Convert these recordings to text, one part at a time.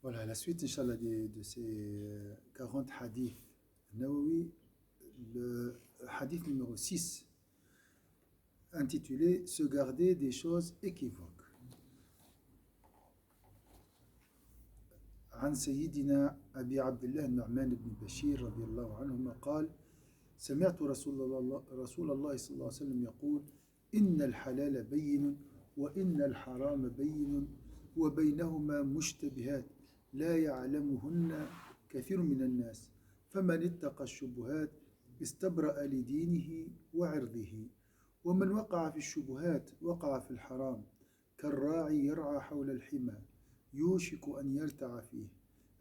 Voilà, la suite, Inch'Allah, de ces 40 hadiths Nawawi, le hadith numéro 6, intitulé Se garder des choses équivoques. عن سيدنا أبي عبد الله النعمان بن بشير رضي الله عنهما قال سمعت رسول الله صلى الله عليه وسلم يقول إن الحلال بين وإن الحرام بين وبينهما مشتبهات لا يعلمهن كثير من الناس فمن اتقى الشبهات استبرأ لدينه وعرضه ومن وقع في الشبهات وقع في الحرام كالراعي يرعى حول الحمى يوشك أن يرتع فيه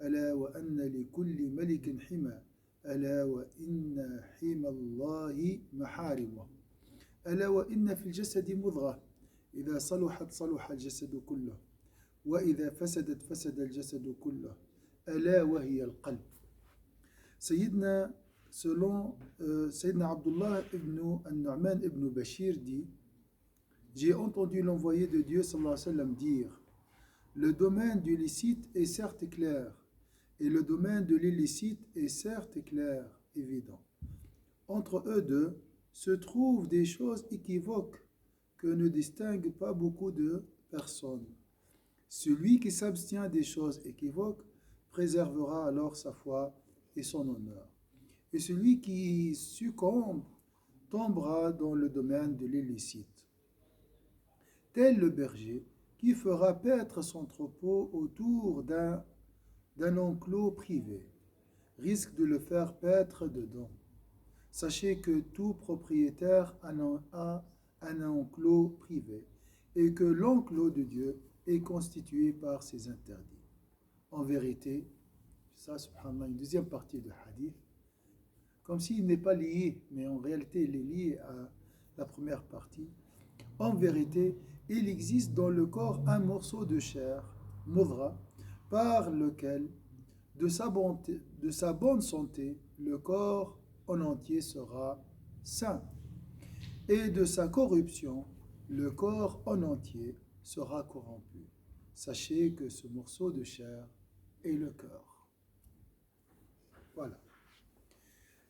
ألا وأن لكل ملك حمى ألا وإن حمى الله محارمه ألا وإن في الجسد مضغة إذا صلحت صلح الجسد كله وإذا فسدت فسد الجسد كله ألا وهي القلب. Sayyidina Abdullah ibn al-Nu'man ibn Bashir dit J'ai entendu l'envoyé de Dieu sallallahu alayhi wa sallam dire Le domaine du licite est certes clair et le domaine de l'illicite est certes clair, évident. Entre eux deux se trouvent des choses équivoques que ne distinguent pas beaucoup de personnes. Celui qui s'abstient des choses équivoques préservera alors sa foi et son honneur. Et celui qui succombe tombera dans le domaine de l'illicite. Tel le berger qui fera paître son troupeau autour d'un enclos privé, risque de le faire paître dedans. Sachez que tout propriétaire a un enclos privé et que l'enclos de Dieu est constitué par ses interdits. En vérité, ça, subhanallah, une deuxième partie de hadith, comme s'il n'est pas lié, mais en réalité il est lié à la première partie. En vérité, il existe dans le corps un morceau de chair, mudra, par lequel, de sa bonne santé, le corps en entier sera sain, et de sa corruption, le corps en entier sera corrompu. Sachez que ce morceau de chair est le cœur. Voilà.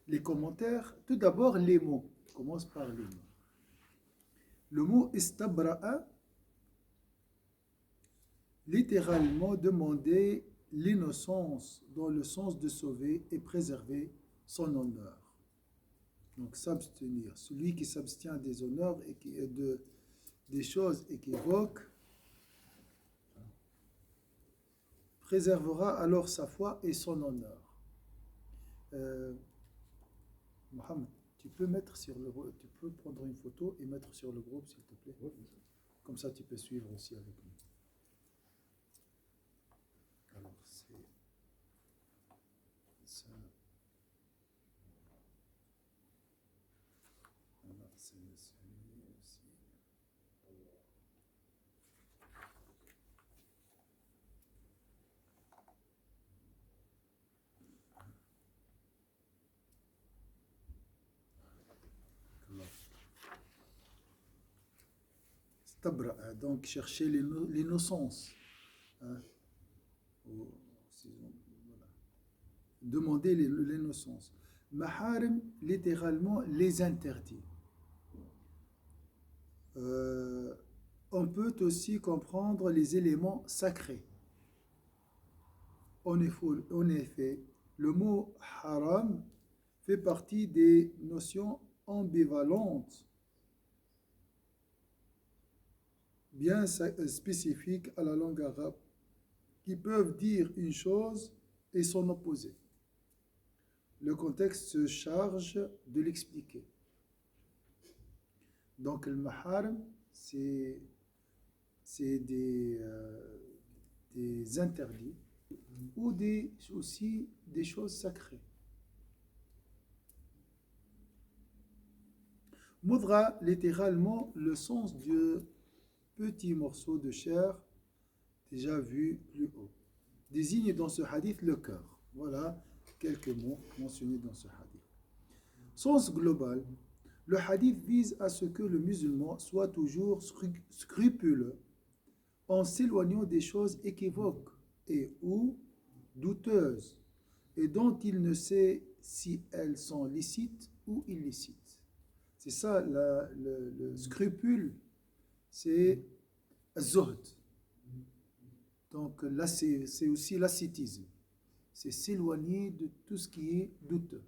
Les commentaires, tout d'abord les mots. On commence par les mots. Le mot istabra'a, littéralement demander l'innocence dans le sens de sauver et préserver son honneur. Donc s'abstenir. Celui qui s'abstient des honneurs et des choses équivoques préservera alors sa foi et son honneur. Mohamed, tu peux prendre une photo et mettre sur le groupe s'il te plaît. Comme ça tu peux suivre aussi avec nous. Alors c'est ça. Alors c'est celui aussi. Stabra, donc chercher l'innocence. Hein? Voilà. Demander l'innocence. Maharim, littéralement, les interdits. On peut aussi comprendre les éléments sacrés. En effet, le mot haram fait partie des notions ambivalentes bien spécifiques à la langue arabe qui peuvent dire une chose et son opposé. Le contexte se charge de l'expliquer. Donc le maharim, c'est des interdits ou aussi des choses sacrées. Mudra, littéralement, le sens du petit morceau de chair déjà vu plus haut, désigne dans ce hadith le cœur. Voilà quelques mots mentionnés dans ce hadith. Sens global, le hadith vise à ce que le musulman soit toujours scrupuleux en s'éloignant des choses équivoques et ou douteuses et dont il ne sait si elles sont licites ou illicites. C'est ça, le scrupule, c'est zuhd. Donc là, c'est aussi l'ascétisme. C'est s'éloigner de tout ce qui est douteux.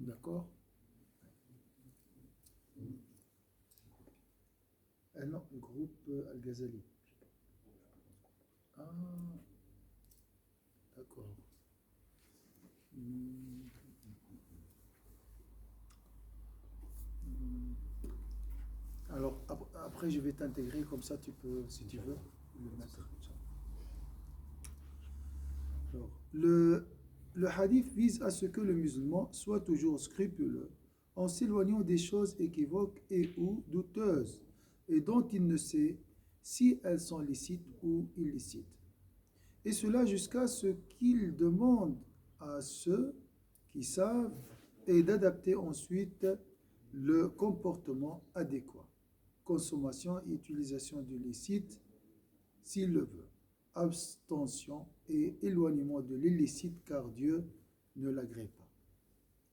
D'accord? Ah non, le groupe Al-Ghazali. Ah, d'accord. Alors, après, je vais t'intégrer, comme ça, tu peux, si tu veux, le mettre. Alors, le hadith vise à ce que le musulman soit toujours scrupuleux en s'éloignant des choses équivoques et ou douteuses et dont il ne sait si elles sont licites ou illicites. Et cela jusqu'à ce qu'il demande à ceux qui savent et d'adapter ensuite le comportement adéquat. Consommation et utilisation du licite s'il le veut. Abstention et éloignement de l'illicite car Dieu ne l'agrée pas.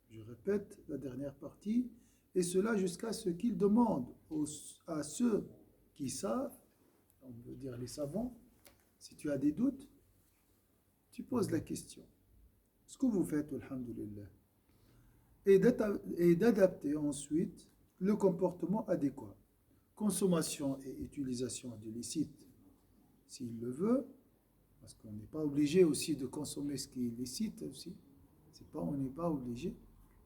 Je répète la dernière partie. Et cela jusqu'à ce qu'il demande à ceux qui savent, on veut dire les savants, si tu as des doutes, tu poses la question. Ce que vous faites, alhamdoulilah, et d'adapter ensuite le comportement adéquat. Consommation et utilisation du licite, s'il le veut, parce qu'on n'est pas obligé aussi de consommer ce qui est licite aussi. On n'est pas obligé,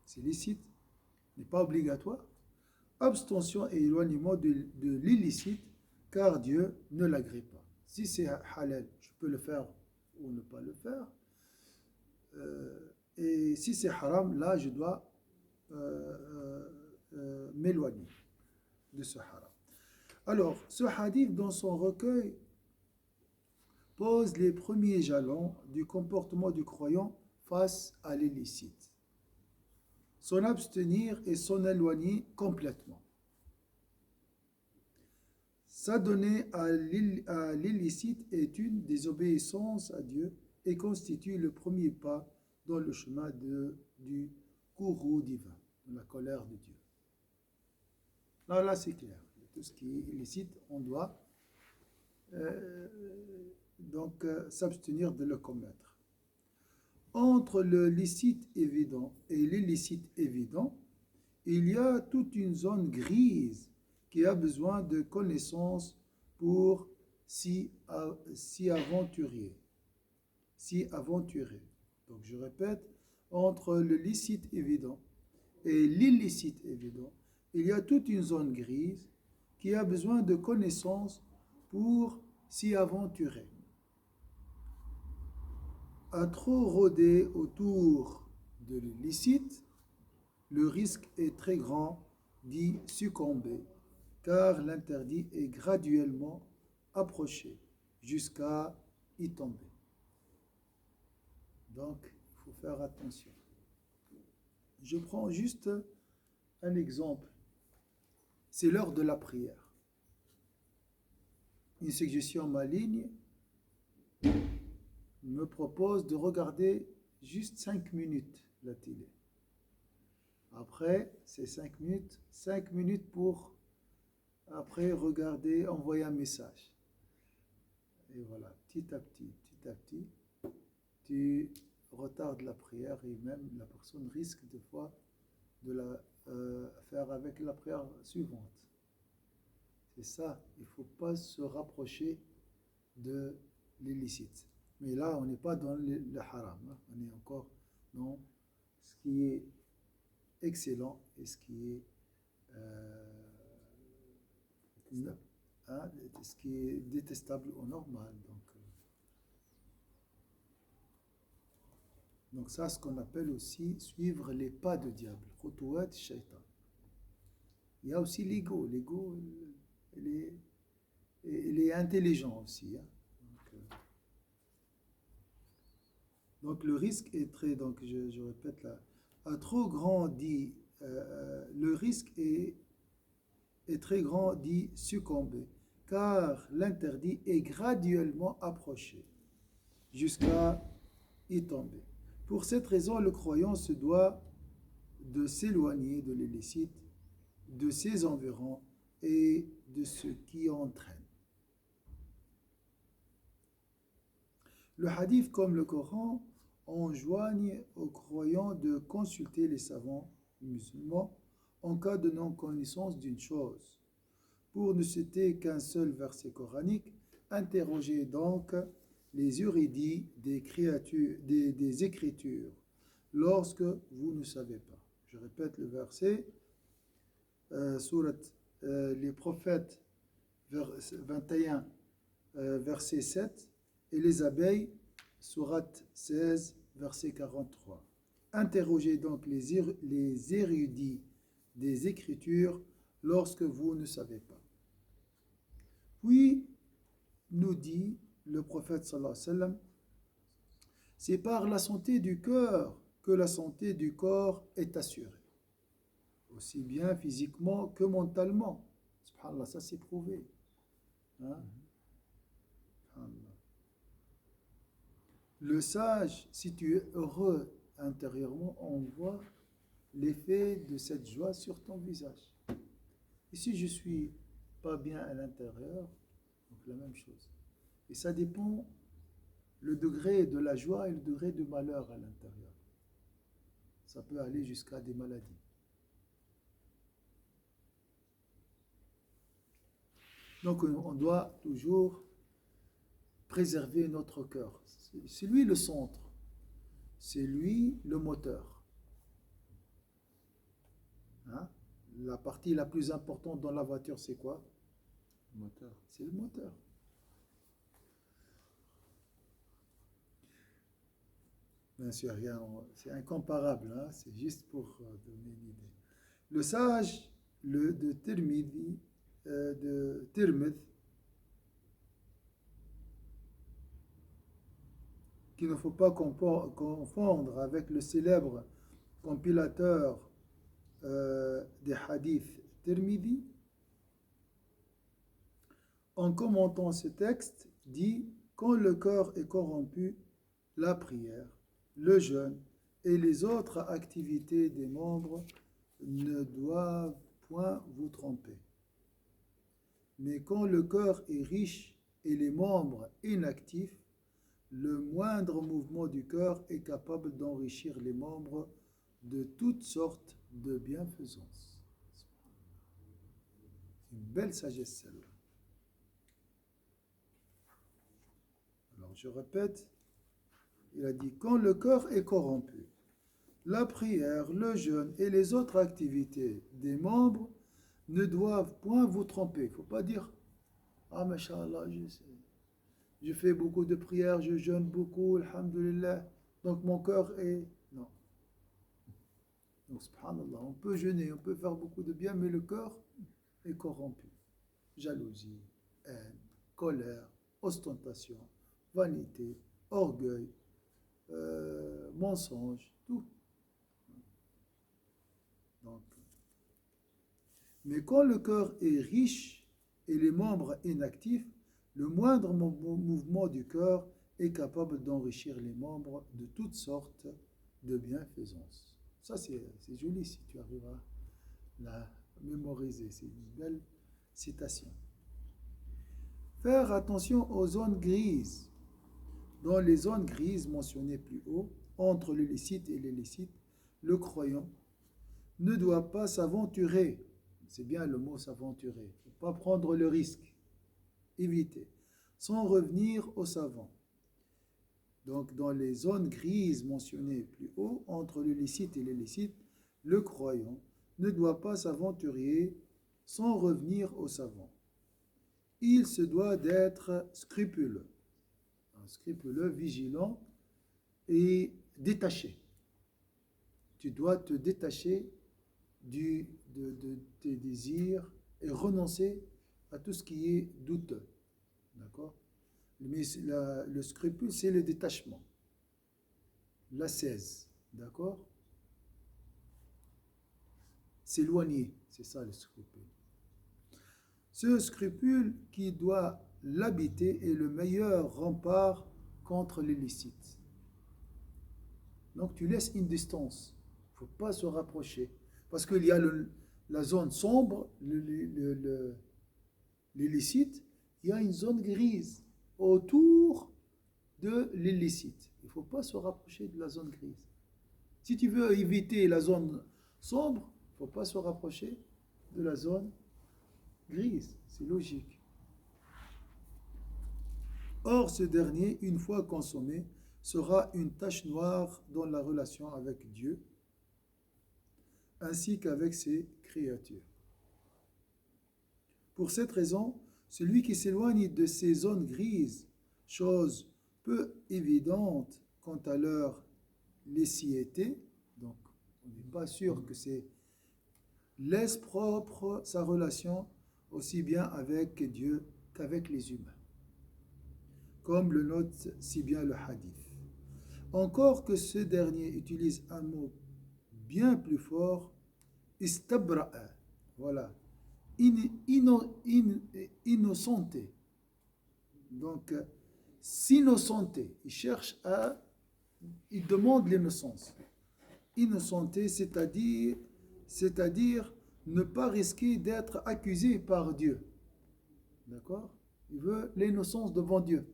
c'est licite, n'est pas obligatoire. Abstention et éloignement de l'illicite, car Dieu ne l'agrée pas. Si c'est halal, je peux le faire ou ne pas le faire. Et si c'est haram, là, je dois m'éloigner de ce haram. Alors, ce hadith, dans son recueil, pose les premiers jalons du comportement du croyant face à l'illicite. S'en abstenir et s'en éloigner complètement. S'adonner à l'illicite est une désobéissance à Dieu et constitue le premier pas dans le chemin du courroux divin, de la colère de Dieu. Là c'est clair. Tout ce qui est illicite, on doit s'abstenir de le commettre. Entre le licite évident et l'illicite évident, il y a toute une zone grise qui a besoin de connaissances pour s'y aventurer. Donc je répète, entre le licite évident et l'illicite évident, il y a toute une zone grise qui a besoin de connaissances pour s'y aventurer. À trop rôder autour de l'illicite, le risque est très grand d'y succomber, car l'interdit est graduellement approché jusqu'à y tomber. Donc, il faut faire attention. Je prends juste un exemple. C'est l'heure de la prière. Une suggestion maligne me propose de regarder juste 5 minutes la télé. Après, c'est 5 minutes pour après regarder, envoyer un message. Et voilà, petit à petit, tu retardes la prière et même la personne risque des fois de la faire avec la prière suivante. C'est ça, il ne faut pas se rapprocher de l'illicite. Mais là, on n'est pas dans le haram, hein. On est encore dans ce qui est excellent et ce qui est ce qui est détestable au normal. Donc ça, ce qu'on appelle aussi suivre les pas de diable. Khutouat shaitan. Il y a aussi l'ego. L'ego, il est intelligent aussi. Hein. Donc le risque est très, donc je répète là, à trop grand dit, le risque est très grand d'y succomber, car l'interdit est graduellement approché jusqu'à y tomber. Pour cette raison, le croyant se doit de s'éloigner de l'illicite, de ses environs et de ce qui entraîne. Le hadith comme le Coran enjoignent aux croyants de consulter les savants musulmans en cas de non-connaissance d'une chose. Pour ne citer qu'un seul verset coranique, interrogez donc les érudits des Écritures lorsque vous ne savez pas. Je répète le verset, surat les prophètes 21, verset 7, et les abeilles, surat 16, verset 43. Interrogez donc les érudits des Écritures lorsque vous ne savez pas. Puis, nous dit le prophète sallallahu alayhi wa sallam, c'est par la santé du cœur que la santé du corps est assurée, aussi bien physiquement que mentalement. Subhanallah, ça c'est prouvé. Hein? Le sage, si tu es heureux intérieurement, on voit l'effet de cette joie sur ton visage. Et si je suis pas bien à l'intérieur, donc la même chose. Et ça dépend le degré de la joie et le degré de malheur à l'intérieur. Ça peut aller jusqu'à des maladies. Donc on doit toujours préserver notre cœur. C'est lui le centre. C'est lui le moteur. Hein? La partie la plus importante dans la voiture, c'est quoi? Le moteur. C'est le moteur. Bien sûr, c'est incomparable, hein? C'est juste pour donner une idée. Le sage de Tirmidhi, qu'il ne faut pas confondre avec le célèbre compilateur des hadiths Tirmidhi, en commentant ce texte, dit « Quand le cœur est corrompu, la prière, le jeûne et les autres activités des membres ne doivent point vous tromper. Mais quand le cœur est riche et les membres inactifs, le moindre mouvement du cœur est capable d'enrichir les membres de toutes sortes de bienfaisance. » Une belle sagesse celle-là. Alors je répète, il a dit, quand le cœur est corrompu, la prière, le jeûne et les autres activités des membres ne doivent point vous tromper. Il ne faut pas dire, ah, mashallah, je fais beaucoup de prières, je jeûne beaucoup, alhamdulillah, donc mon cœur est... Non. Donc, subhanallah, on peut jeûner, on peut faire beaucoup de bien, mais le cœur est corrompu. Jalousie, haine, colère, ostentation, vanité, orgueil, mensonge, tout. Donc, mais quand le cœur est riche et les membres inactifs, le moindre mouvement du cœur est capable d'enrichir les membres de toutes sortes de bienfaisances. Ça, c'est joli si tu arrives à la mémoriser. C'est une belle citation. Faire attention aux zones grises. Dans les zones grises mentionnées plus haut, entre le licite et l'illicite, le croyant ne doit pas s'aventurer. C'est bien le mot s'aventurer. Il ne faut pas prendre le risque. Éviter. Sans revenir au savant. Donc, dans les zones grises mentionnées plus haut, entre le licite et l'illicite, le croyant ne doit pas s'aventurer sans revenir au savant. Il se doit d'être scrupuleux. Scrupuleux, vigilant et détaché. Tu dois te détacher de tes désirs et renoncer à tout ce qui est douteux. D'accord? Mais le scrupule, c'est le détachement. L'ascèse. D'accord? S'éloigner, c'est ça le scrupule. Ce scrupule qui doit l'habiter est le meilleur rempart contre l'illicite. Donc tu laisses une distance. Il ne faut pas se rapprocher. Parce qu'il y a la zone sombre, l'illicite, il y a une zone grise autour de l'illicite. Il ne faut pas se rapprocher de la zone grise. Si tu veux éviter la zone sombre, il ne faut pas se rapprocher de la zone grise. C'est logique. Or, ce dernier, une fois consommé, sera une tache noire dans la relation avec Dieu, ainsi qu'avec ses créatures. Pour cette raison, celui qui s'éloigne de ces zones grises, chose peu évidente quant à leur licéité, donc on n'est pas sûr que c'est, laisse propre sa relation aussi bien avec Dieu qu'avec les humains, comme le note si bien le hadith. Encore que ce dernier utilise un mot bien plus fort, istabra'a, voilà, innocenté. Donc, s'innocenter, il demande l'innocence. Innocenté, c'est-à-dire ne pas risquer d'être accusé par Dieu. D'accord? Il veut l'innocence devant Dieu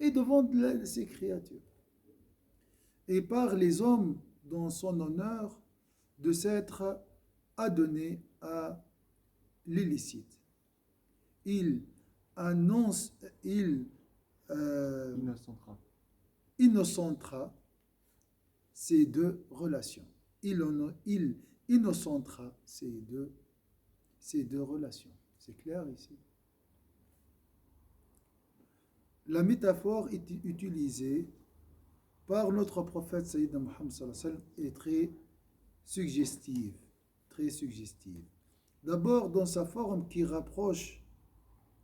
et devant ses créatures. Et par les hommes dans son honneur de s'être adonné à l'illicite. Il annonce, innocentera ces deux relations. Il innocentera ces deux relations. C'est clair ici. La métaphore utilisée par notre prophète Sayyidina Muhammad sallallahu alayhi wa sallam est très suggestive. Très suggestive. D'abord, dans sa forme qui rapproche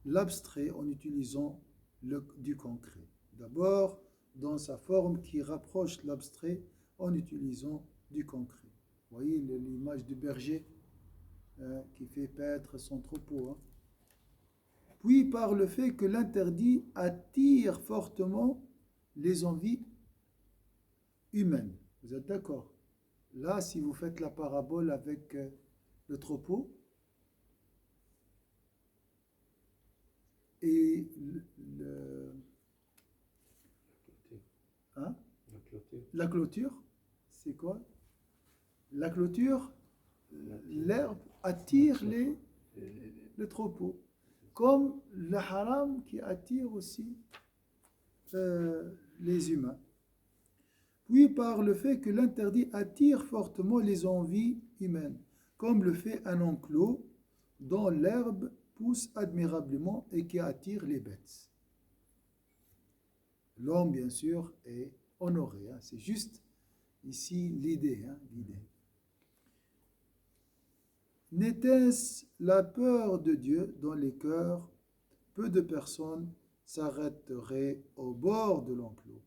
l'abstrait en utilisant du concret. D'abord, dans sa forme qui rapproche l'abstrait en utilisant du concret. Vous voyez l'image du berger qui fait paître son troupeau. Hein. Puis par le fait que l'interdit attire fortement les envies humaines. Vous êtes d'accord? Là, si vous faites la parabole avec le troupeau, et hein? La clôture, c'est quoi? La clôture, l'herbe attire le troupeau, comme le haram qui attire aussi les humains. Puis par le fait que l'interdit attire fortement les envies humaines, comme le fait un enclos dont l'herbe pousse admirablement et qui attire les bêtes. L'homme, bien sûr, est honoré. Hein. C'est juste ici l'idée. Hein, l'idée. N'était-ce la peur de Dieu dans les cœurs? Peu de personnes s'arrêteraient au bord de l'enclos,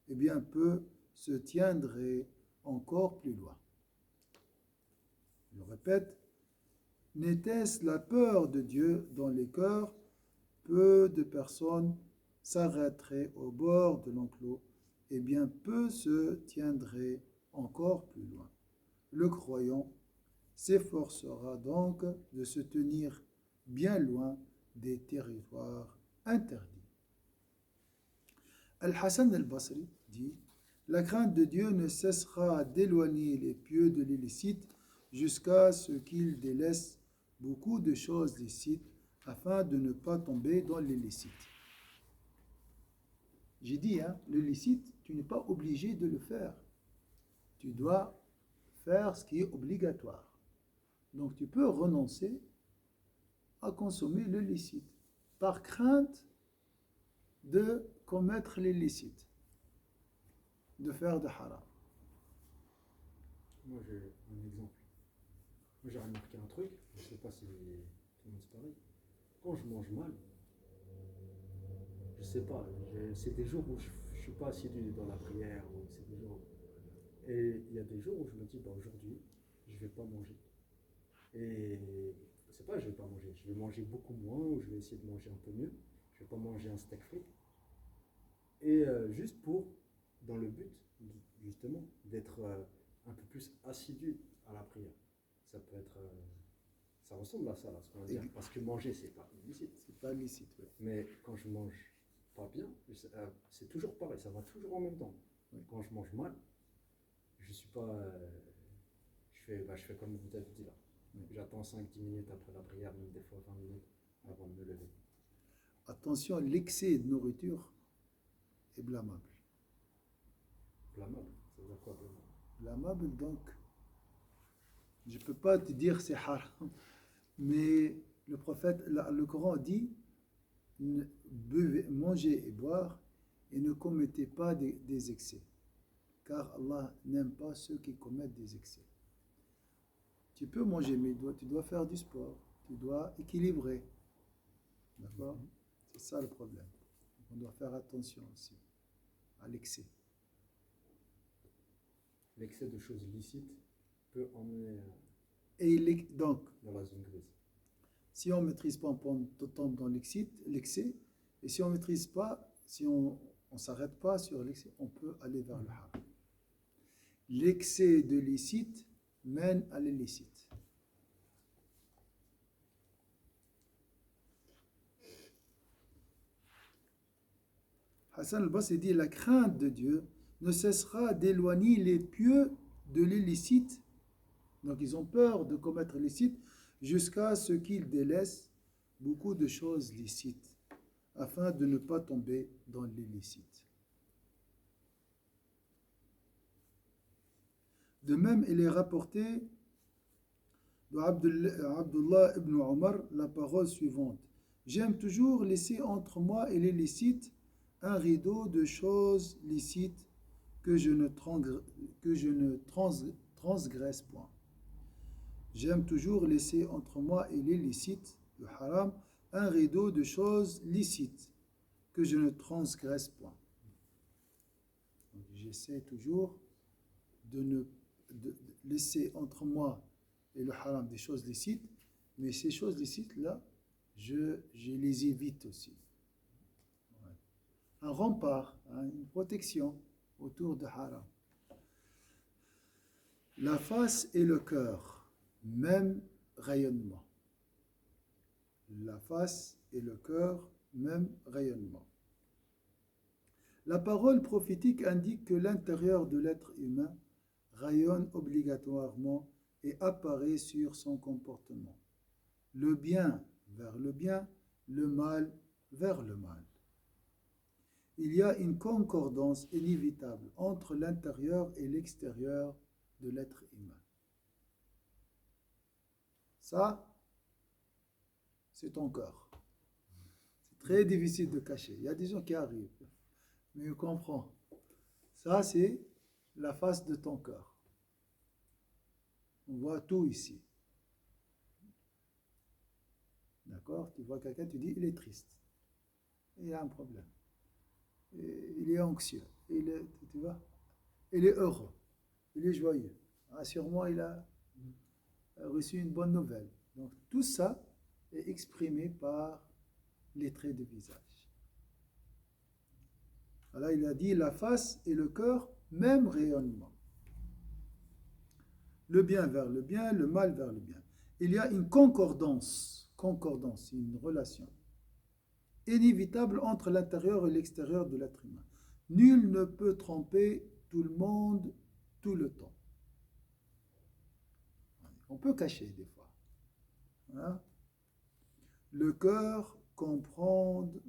et bien peu se tiendraient encore plus loin. Je répète, n'était-ce la peur de Dieu dans les cœurs? Peu de personnes s'arrêteraient au bord de l'enclos, et bien peu se tiendraient encore plus loin. Le croyant s'efforcera donc de se tenir bien loin des territoires interdits. Al-Hassan al-Basri dit: la crainte de Dieu ne cessera d'éloigner les pieux de l'illicite jusqu'à ce qu'ils délaissent beaucoup de choses licites afin de ne pas tomber dans l'illicite. J'ai dit, hein, le licite, tu n'es pas obligé de le faire. Tu dois faire ce qui est obligatoire. Donc tu peux renoncer à consommer le licite par crainte de commettre l'illicite, de faire de haram. Moi j'ai un exemple. Moi j'ai remarqué un truc, je ne sais pas si tout le monde c'est pareil. Quand je mange mal, je sais pas, c'est des jours où je ne suis pas assidu dans la prière, c'est des jours. Et il y a des jours où je me dis, bah, aujourd'hui, je ne vais pas manger. Et c'est pas, je vais pas manger, je vais manger beaucoup moins, ou je vais essayer de manger un peu mieux. Je vais pas manger un steak frit. Et juste pour dans le but, justement, d'être un peu plus assidu à la prière. Ça peut être. Ça ressemble à ça, là, ce qu'on va dire. Parce que manger, c'est pas illicite. C'est pas licite. Ouais. Mais quand je mange pas bien, c'est toujours pareil, ça va toujours en même temps. Oui. Quand je mange mal, je suis pas. Je fais comme vous avez dit là. Oui. J'attends 5-10 minutes après la prière, même des fois 20 minutes avant de me lever. Attention, l'excès de nourriture est blâmable. Blâmable, ça veut dire quoi blâmable? Blâmable, donc, je ne peux pas te dire c'est haram, mais le prophète, le Coran dit buvez, mangez et boire et ne commettez pas des excès, car Allah n'aime pas ceux qui commettent des excès. Tu peux manger, mais tu dois faire du sport, tu dois équilibrer. D'accord? C'est ça le problème. On doit faire attention aussi à l'excès. L'excès de choses licites peut emmener Et donc, dans la zone grise. si on ne maîtrise pas, on tombe dans l'excès. Et si on ne maîtrise pas, si on ne s'arrête pas sur l'excès, on peut aller vers le haram. L'excès de licite mène à l'illicite. Hassan al-Basri dit: la crainte de Dieu ne cessera d'éloigner les pieux de l'illicite. Donc ils ont peur de commettre l'illicite jusqu'à ce qu'ils délaissent beaucoup de choses licites afin de ne pas tomber dans l'illicite. De même, il est rapporté de Abdullah ibn Omar la parole suivante: j'aime toujours laisser entre moi et l'illicite un rideau de choses licites que je ne transgresse point. J'aime toujours laisser entre moi et l'illicite, le haram, un rideau de choses licites que je ne transgresse point. Donc, j'essaie toujours de laisser entre moi et le haram des choses licites, mais ces choses licites-là, je les évite aussi. Ouais. Un rempart, une protection autour de haram. La face et le cœur, même rayonnement. La face et le cœur, même rayonnement. La parole prophétique indique que l'intérieur de l'être humain rayonne obligatoirement et apparaît sur son comportement. Le bien vers le bien, le mal vers le mal. Il y a une concordance inévitable entre l'intérieur et l'extérieur de l'être humain. Ça, c'est ton cœur. C'est très difficile de cacher. Il y a des gens qui arrivent, mais on comprend. Ça, c'est la face de ton cœur. On voit tout ici. D'accord? Tu vois quelqu'un, tu dis, il est triste. Il a un problème. Il est anxieux. Tu vois? Il est heureux. Il est joyeux. Ah, sûrement, il a reçu une bonne nouvelle. Donc, tout ça est exprimé par les traits de visage. Alors, il a dit la face et le cœur, même rayonnement. Le bien vers le bien, le mal vers le bien. Il y a une concordance, une relation inévitable entre l'intérieur et l'extérieur de l'être humain. Nul ne peut tromper tout le monde tout le temps. On peut cacher des fois. Hein? Le cœur comprendre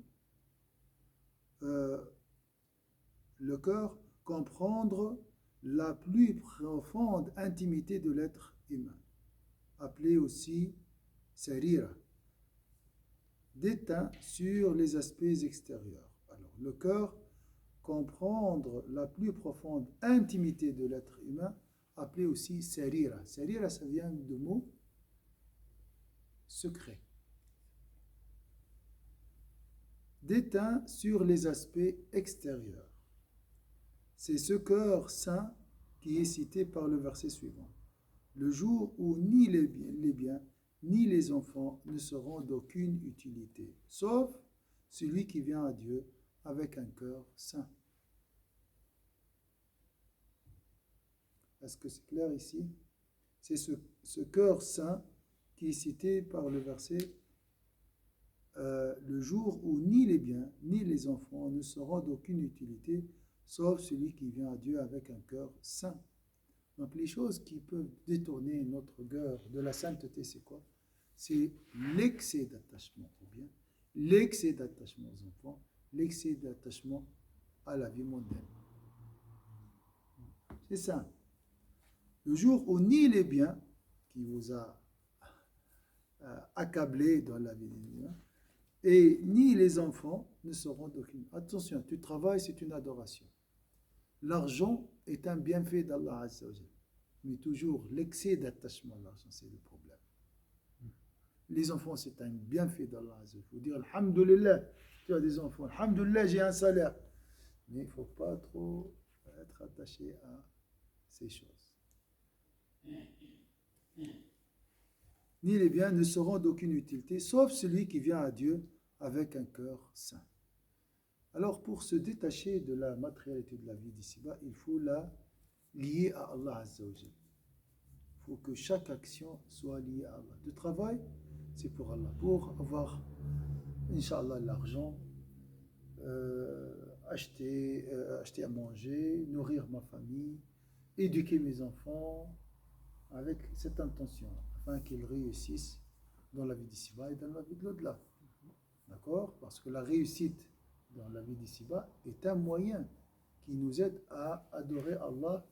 la plus profonde intimité de l'être humain, appelée aussi sarira, déteint sur les aspects extérieurs. Alors, le cœur comprendre la plus profonde intimité de l'être humain, appelée aussi sarira. Sarira, ça vient du mot secret. Déteint sur les aspects extérieurs. C'est ce cœur saint qui est cité par le verset suivant. Le jour où ni les biens ni les enfants ne seront d'aucune utilité, sauf celui qui vient à Dieu avec un cœur saint. Est-ce que c'est clair ici? C'est ce cœur saint qui est cité par le verset le jour où ni les biens ni les enfants ne seront d'aucune utilité, sauf celui qui vient à Dieu avec un cœur saint. Donc les choses qui peuvent détourner notre cœur de la sainteté, c'est quoi? C'est l'excès d'attachement aux biens, l'excès d'attachement aux enfants, l'excès d'attachement à la vie mondaine. C'est ça. Le jour où ni les biens qui vous a accablé dans la vie et ni les enfants ne seront d'aucune. Attention, tu travailles, c'est une adoration. L'argent est un bienfait d'Allah Azza wa Jal. Mais toujours l'excès d'attachement à l'argent, c'est le problème. Les enfants, c'est un bienfait d'Allah Azza wa Jal. Il faut dire Alhamdulillah, tu as des enfants. Alhamdulillah, j'ai un salaire. Mais il ne faut pas trop être attaché à ces choses. Ni les biens ne seront d'aucune utilité, sauf celui qui vient à Dieu avec un cœur saint. Alors, pour se détacher de la matérialité de la vie d'ici-bas, il faut la lier à Allah Azza wa Jal. Il faut que chaque action soit liée à Allah. Le travail, c'est pour Allah, pour avoir, Inch'Allah, l'argent, acheter à manger, nourrir ma famille, éduquer mes enfants, avec cette intention, afin qu'ils réussissent dans la vie d'ici-bas et dans la vie de l'au-delà. D'accord? Parce que la réussite dans la vie d'ici-bas est un moyen qui nous aide à adorer Allah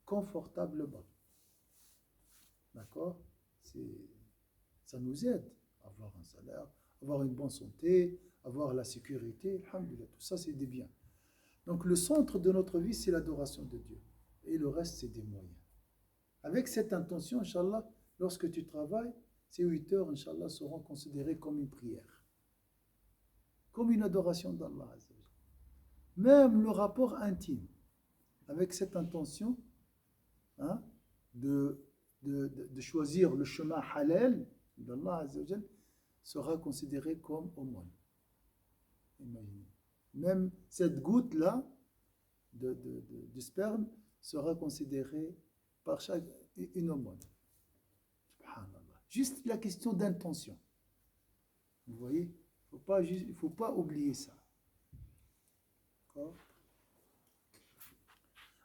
confortablement. D'accord? Ça nous aide à avoir un salaire, avoir une bonne santé, avoir la sécurité. Alhamdulillah, tout ça, c'est des biens. Donc, le centre de notre vie, c'est l'adoration de Dieu. Et le reste, c'est des moyens. Avec cette intention, Inch'Allah, lorsque tu travailles, ces 8 heures, Inch'Allah, seront considérées comme une prière, comme une adoration d'Allah. Même le rapport intime, avec cette intention hein, de choisir le chemin halal d'Allah Azzawajal, sera considéré comme aumône. Imaginez. Même cette goutte-là de sperme sera considérée par chaque une aumône. Subhanallah. Juste la question d'intention. Vous voyez, il ne faut pas oublier ça. D'accord?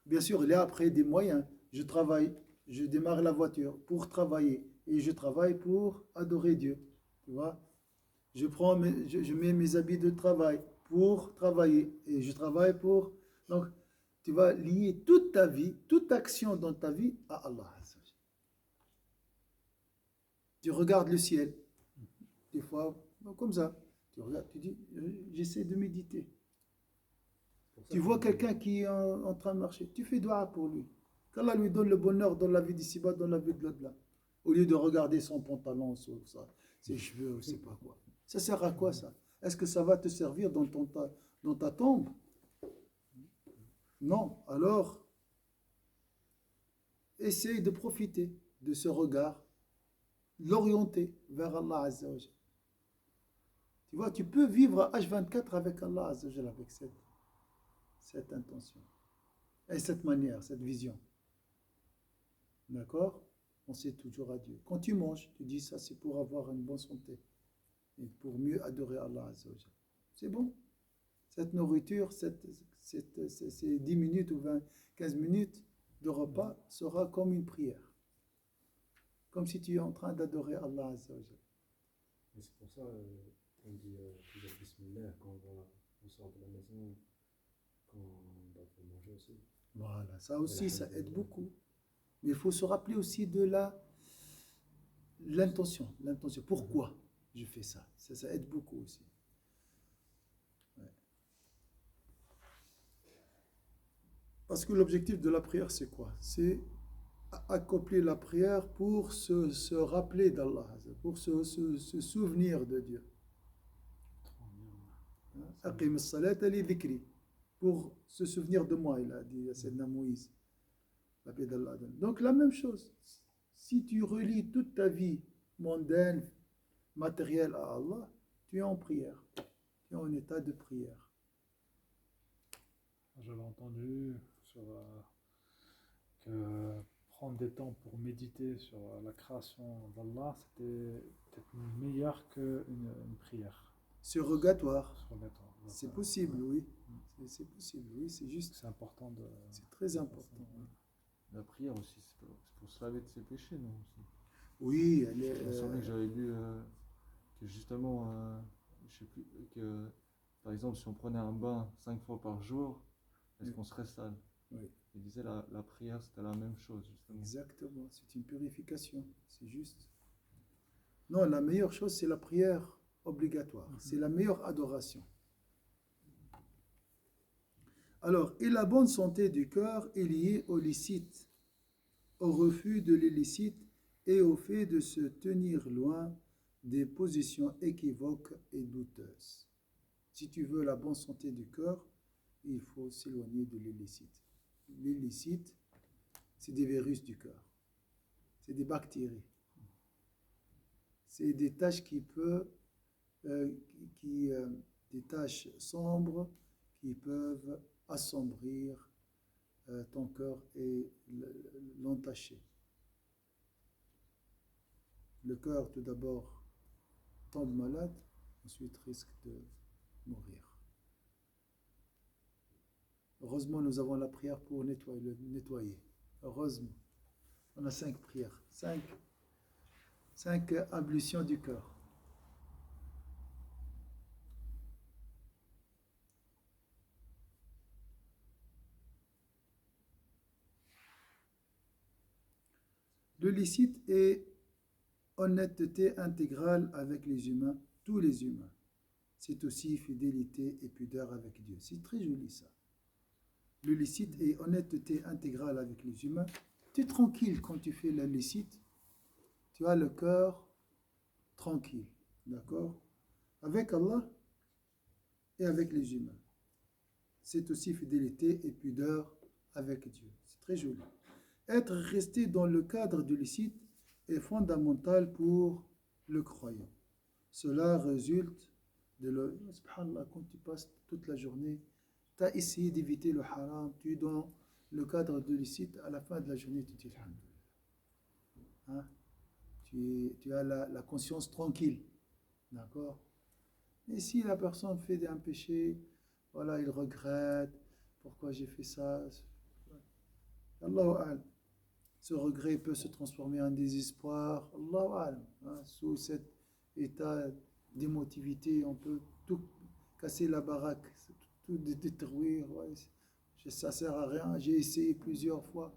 Bien sûr, il y a après des moyens. Je travaille, je démarre la voiture pour travailler et je travaille pour adorer Dieu. Tu vois? Je mets mes habits de travail pour travailler et je travaille pour. Donc, tu vas lier toute ta vie, toute action dans ta vie à Allah. Tu regardes le ciel, des fois, comme ça. Tu regardes, tu dis, j'essaie de méditer. Tu vois quelqu'un qui est en train de marcher, tu fais dua pour lui. Qu'Allah lui donne le bonheur dans la vie d'ici-bas, dans la vie de l'au-delà. Au lieu de regarder son pantalon, ses cheveux, je ne sais pas quoi. Ça sert à quoi ça? Est-ce que ça va te servir dans ta tombe? Non. Alors, essaye de profiter de ce regard, l'orienter vers Allah Azza wa Jal. Tu vois, tu peux vivre H24 avec Allah Azza wa Jal, avec cette intention et cette manière, cette vision. D'accord? Pensez toujours à Dieu. Quand tu manges, tu dis ça c'est pour avoir une bonne santé et pour mieux adorer Allah Azza wa Jal. C'est bon. Cette nourriture, ces 10 minutes ou 15 minutes de repas sera comme une prière. Comme si tu es en train d'adorer Allah Azza wa Jal. Et c'est pour ça qu'on dit toujours Bismillah quand on sort de la maison, quand on va manger aussi. Voilà, ça aussi, ça aide beaucoup. Mais il faut se rappeler aussi de l'intention. Pourquoi je fais ça? Ça aide beaucoup aussi. Ouais. Parce que l'objectif de la prière, c'est quoi? C'est accomplir la prière pour se rappeler d'Allah, pour se souvenir de Dieu. Aqim as-salata li dhikri. Pour se souvenir de moi, il a dit à Sayyidina Moïse. La paix d'Allah. Donc la même chose. Si tu relis toute ta vie mondaine, matérielle à Allah, tu es en prière. Tu es en état de prière. J'avais entendu sur que prendre des temps pour méditer sur la création d'Allah, c'était peut-être meilleur qu'une prière Surrogatoire. surrogatoire. Donc, C'est possible, ouais. oui. C'est possible, oui. C'est juste, C'est important de. c'est très important. Oui. La prière aussi, c'est pour se laver de ses péchés, non aussi. Oui, elle est. Il me semblait que j'avais lu que justement, je sais plus, que par exemple, si on prenait un bain 5 fois par jour, est-ce Oui. qu'on serait sale? Oui. Il disait la prière, c'était la même chose, justement. Exactement, c'est une purification, c'est juste. Non, la meilleure chose, c'est la prière obligatoire. C'est la meilleure adoration. Alors, et la bonne santé du cœur est liée au licite, au refus de l'illicite et au fait de se tenir loin des positions équivoques et douteuses. Si tu veux la bonne santé du cœur, il faut s'éloigner de l'illicite. L'illicite, c'est des virus du cœur, c'est des bactéries, c'est des tâches des tâches sombres qui peuvent assombrir ton cœur et l'entacher. Le cœur, tout d'abord, tombe malade, ensuite risque de mourir. Heureusement, nous avons la prière pour le nettoyer. Heureusement. On a 5 prières, 5 ablutions du cœur. Le licite est honnêteté intégrale avec les humains, tous les humains. C'est aussi fidélité et pudeur avec Dieu. C'est très joli ça. Le licite est honnêteté intégrale avec les humains. Tu es tranquille quand tu fais le licite. Tu as le cœur tranquille. D'accord? Avec Allah et avec les humains. C'est aussi fidélité et pudeur avec Dieu. C'est très joli. Être resté dans le cadre du licite est fondamental pour le croyant. Cela résulte de le... Subhanallah, quand tu passes toute la journée, tu as essayé d'éviter le haram, tu es dans le cadre de licite, à la fin de la journée, tu te dis hein? Tu as la conscience tranquille. D'accord? Et si la personne fait un péché, voilà, il regrette, pourquoi j'ai fait ça? Allahu a'lam. Ce regret peut se transformer en désespoir. Allahu a'lam. Hein? Sous cet état d'émotivité, on peut tout casser la baraque, tout détruire. Ouais, ça ne sert à rien. J'ai essayé plusieurs fois.